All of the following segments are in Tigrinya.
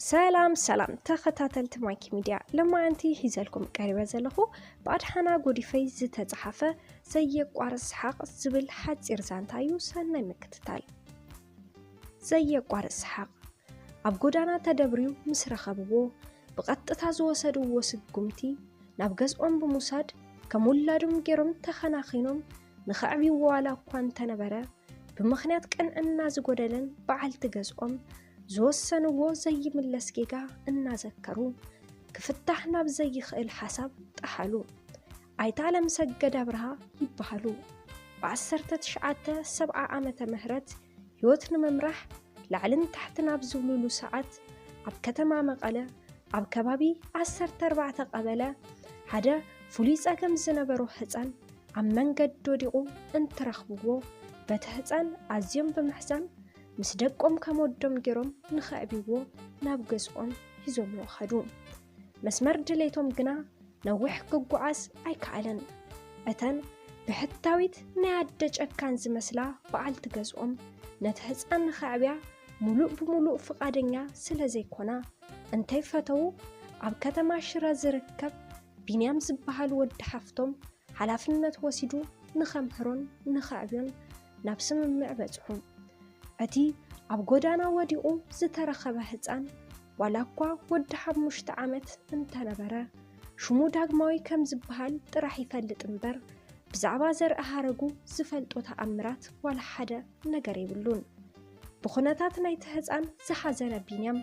سلام تخطاتلت مايكي ميديا لما أنتي حيزلكم قريبا زلخو بعد حنا قودي في زيتا صحافة زي قوارس حق زبل حد إرزان تايو سنة مكتتال زي قوارس حق أب قدانا تدبريو مسرخبو بغطتا زوسدو وسد قمتي نابغز بموساد كمولادم جيرم تخناخينم نخعبي والا قوان تنبرا بمخنيات كان الناس قدلن بعل تغزقم زوسنو زي ملسكيغا እናዘከሩ ክፍታሕና ብዘይ خእል حساب طحلو አይታለም ሰገድ አብርሃ ይባሃሉ በ1970 ዓመተ ምህረት ህይወት ንመምራሕ ላዕልን ታሕትን ኣብዝብሉሉ ሰዓት ኣብ ከተማ መቐለ ኣብ ከባቢ 14 ቀበለ ሓደ ፍሉይ ጸገም ዝነበሮ ህፃን ኣብ መንገድ ወዲቁ እንትረኽብዎ በተ ህፃን ኣዝዮም ብምሕዛን ምስ ደቆም ከመወዶም ገይሮም ንኸዕቢዎ ናብ ገዝኦም ሂዞም ይወኸዱ መስመር ድሌቶም ግና ነዊሕ ክጓዓዝ ኣይከኣለን እተን ብሕታዊት ናይ ኣደ ጨካን ዝመስላ በዓልቲ ገዝኦም ነቲ ህፃን ንኸዕብያ ሙሉእ ብሙሉእ ፍቃደኛ ስለ ዘይኮና እንታይ ፈተው ኣብ ከተማ ሽረ ዝርከብ ቢንያም ዝበሃል ወዲ ሓፍቶም ሓላፍነት ወሲዱ ንኸምህሮን ንኸዕብዮን ናብ ስምምዕ በጽሑ እቲ ኣብ ጎዳና ወዲቁ ዝተረኸበ ህፃን ዋላኳ ወዲ 5 ዓመት እንተነበረ ሽሙ ዳግማዊ ከም ዝበሃል ጥራሕ ይፈልጥ እምበር ብዛዕባ ዘርኢ ሃረጉ ዝፈልጦ ተኣምራት ዋላ ሓደ ነገር ይብሉን ብኹነታት ናይቲ ህፃን ዝሓዘነ ቢንያም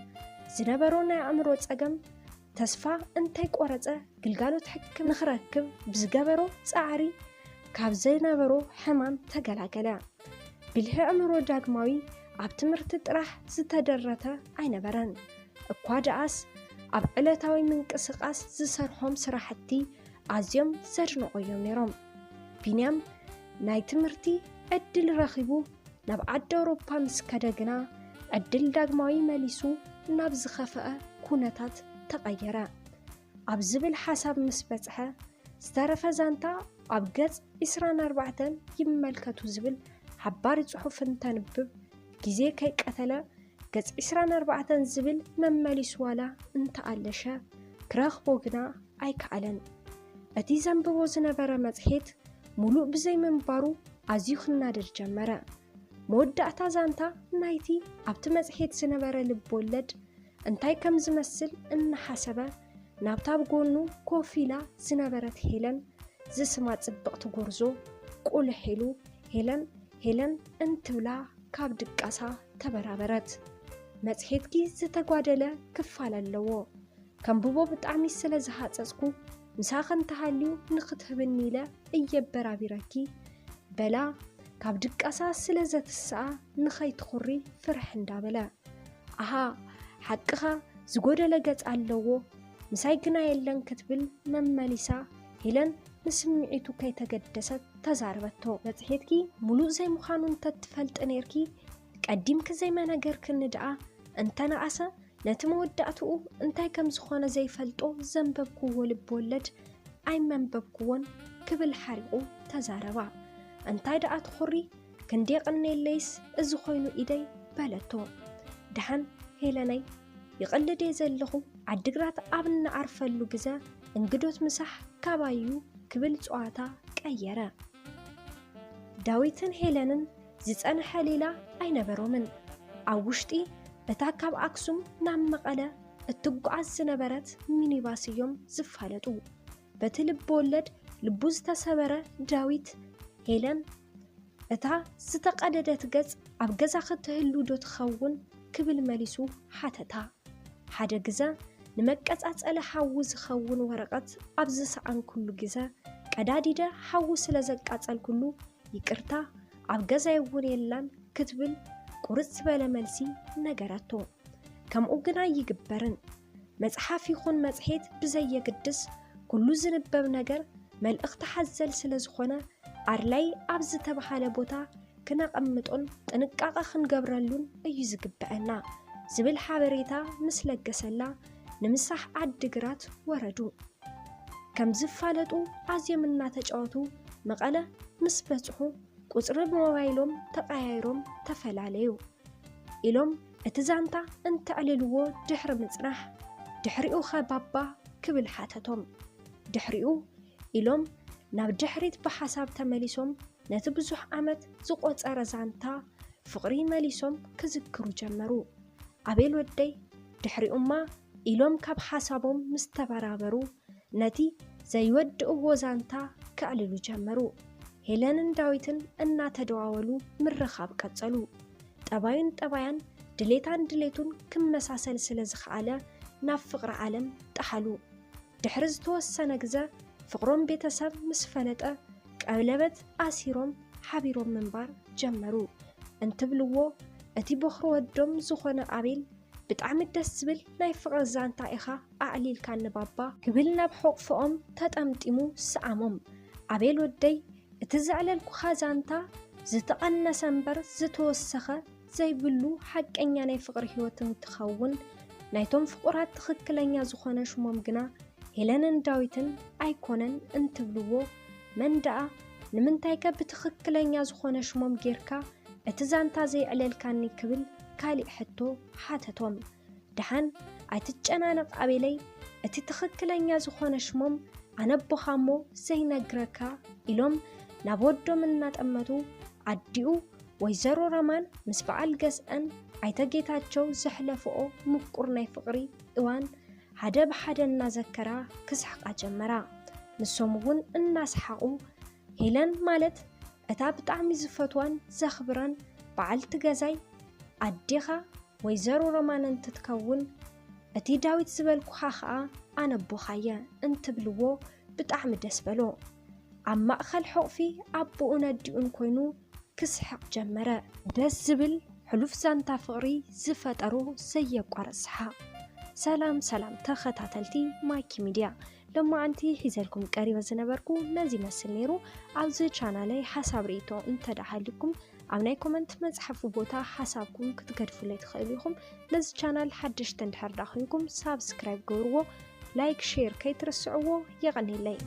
ዝነበሮ ናይ ኣእምሮ ጸገም ተስፋ እንታይ ቆረፀ ግልጋሎት ሕክም ንኽረክብ ብዝገበሮ ጻዕሪ ካብ ዝነበሮ ሕማም ተገላገለ ብልህ ኣእምሮ ዳግማዊ ኣብ ትምህርቲ ጥራሕ ዝተደረተ ኣይነበረን እኳ ደኣስ ኣብ ዕለታዊ ምንቅስቃስ ዝሰርሖም ስራሕቲ ኣዝዮም ዘድንቆዮም ነይሮም ቢንያም ናይ ትምህርቲ ዕድል ረኺቡ ናብ ዓዲ ኣውሮፓ ምስ ከደግና ዕድል ዳግማዊ መሊሱ ናብ ዝኸፈአ ኩነታት ተቐየረ ኣብ ዝብል ሓሳብ ምስ በጽሐ ዝተረፈ ዛንታ ኣብ ገጽ 24 ይመልከቱ ዝብል ሓባሪ ጽሑፍ እንተንብብ ጊዜ ከይቀተለ ገጽ 24 ዝብል መመሊሱ ዋላ እንተኣለሸ ክረኽቦ ግና ኣይከኣለን እቲ ዘንብቦ ዝነበረ መጽሔት ሙሉእ ብዘይ ምንባሩ ኣዝዩ ክናደድ ጀመረ መወዳእታ ዛንታ ናይቲ ኣብቲ መጽሔት ዝነበረ ልብ ወለድ እንታይ ከም ዝመስል እናሓሰበ ናብታ ብጎኑ ኮፍ ኢላ ዝነበረት ሄለን ዝስማ ጽብቕቲ ጎርዞ ቁልሕ ኢሉ ሄለን እንትብላ ካብ ድቃሳ ተበራበረት መጽሔትኪ ዝተጓደለ ክፋል ኣለዎ ከምብቦ ብጣዕሚ ስለ ዝሓጸጽኩ ምሳኸን ተሃልዩ ንኽትህብኒ ኢለ እየበራቢረኪ በላ ካብ ድቃሳ ስለ ዘትስኣ ንኸይትኹሪ ፍርሕ እንዳበለ ኣሃ ሓቅኻ ዝጎደለ ገጽ ኣለዎ ምሳይ ግና የለን ክትብል መመሊሳ ሄለን ንስምዒቱ ከይተገደሰት ተዛረበቶ መጽሔትኪ ሙሉእ ዘይምዃኑ እንተትፈልጥ ነርኪ ቀዲምክ ዘይመነገር ክንድኣ እንተነኣሰ ነቲ መወዳእትኡ እንታይ ከም ዝኾነ ዘይፈልጦ ዘንበብክዎ ልብ ወለድ ኣይመንበብክዎን ክብል ሓሪቑ ተዛረባ እንታይ ደኣ ትኹሪ ክንደይ ቅነየለይስ እዚ ኮይኑ ኢደይ በለቶ ድሓን ሄለነይ ይቕልደ ዘለኹ ዓድግራት ኣብ ንዓርፈሉ ግዜ እንግዶት ምሳሕ ካባዩ ክብል ጸዋታ ቀየረ ዳዊትን ሄለንን ዝጸንሐ ሌላ ኣይነበሮምን ኣብ ውሽጢ እታ ካብ ኣክሱም ናብ መቐለ እትጓዓዝ ዝነበረት ሚኒባስ እዮም ዝፋለጡ በቲ ልብ ወለድ ልቡ ዝተሰበረ ዳዊት ሄለን እታ ዝተቀደደት ገጽ ኣብ ገዛ ክትህሉ ዶ ትኸውን ክብል መሊሱ ሓተታ ሓደ ግዜ ንመቀጻጸለ ሓዊ ዝኸውን ወረቐት ኣብ ዝሰኣን ኩሉ ግዜ ቀዳዲደ ሓዊ ስለ ዘቃጸል ኩሉ ይቅርታ ኣብ ገዛ ይውን የላን ክትብል ቁርጽ በለ መልሲ ነገረቶ ከምኡ ግና ይግበርን መጽሓፍ ይኹን መጽሔት ብዘየግድስ ኩሉ ዝንበብ ነገር መልእኽቲ ሓዘል ስለ ዝኾነ ኣርላይ ኣብ ዝተባሃለ ቦታ ክነቐምጦን ጥንቃቐ ክንገብረሉን እዩ ዝግበአና ዝብል ሓበሬታ ምስ ለገሰላ ንምሳሕ ዓድግራት ወረዱ ከም ዝፋለጡ ኣዝዮም እናተጫወቱ መቐለ ምስ በጽሑ ቁጽሪ ሞባይሎም ተቀያይሮም ተፈላለዩ ኢሎም اتزانتا انت عللو دحر مصنح دحريو خبابا كبل حاتتهم دحريو إلوم ناب دحريت بحساب تمليسهم نتبزح عمت زقوت أرزانتا فقري مليسهم كذكرو جمرو عبيل ودي دحريو ما إلوم كاب حسابهم مستبرابرو نتي زي ود أوزانتا كعللو جمرو هيلان داويتن أنا تدعاولو من رخاب كتسلو طباين دليتون كم مساسل سلزخ على ناف فقر عالم تحلو دحرز توسنا جزا فقرهم بيتساب مسفلتة قبلبت آسيروم حبيروم منبار جمرو انتبلوو اتي بخرو الدم زخونا عبيل بتعمد دسبل ناي فقر زانتا إخا أعليل كان بابا كبلنا بحق فقم تتأمتمو سعامم عبيل ودي اتزعل الكخازانتا زتقنا سنبر زتوسخة زي بلو حق أنيا ناي فقر هيوتن تخون نايتم فقرات تخكلنيا زخونا شموم جنا هيلان داويتن أيكونن انتبلوو من دعا نمنتايكا بتخكلنيا زخونا شموم جيركا اتزانتا زي عليل كاني كبل كالي حتو حاتتهم دحان عتجنانق عبيلي اتي تخكلنيا زخونا شموم عنبو خامو زي نجركا إلوم نابودو من ناتأمتو عديو ويزرو رمان مسبعال قسأن عيتاقيتاتشو زحلفو مقرناي فقري إوان حدا بحدا نازكرا كسحق أجمرا نسومون الناس حقو هيلان مالت أتا بتعمي زفتوان زخبران بعلت غزاي عديخا ويزرو رمان انتتكون أتي داويت زبالكو خاخا أنا بوخايا انتبلوو بتعمي دسبلو عم أخل حقفي عبو أنديون كوينو كسحق جمرا دس زبل حلوف زانتا فقري زفترو زيق ورسحا سلام تخطاتلتي مايكي ميديا لما أنتي حيزلكم قريبا زنبركو نازي مسل نيرو عوزي چانالي حساب ريتو انت دحالكم عمناي كومنت مزحفو بوتا حسابكم كتقدفو لي تخيليكم لز چانال حدش تندحر داخلكم سابسكرايب قورو لايك شير كي ترسعوه يغني لي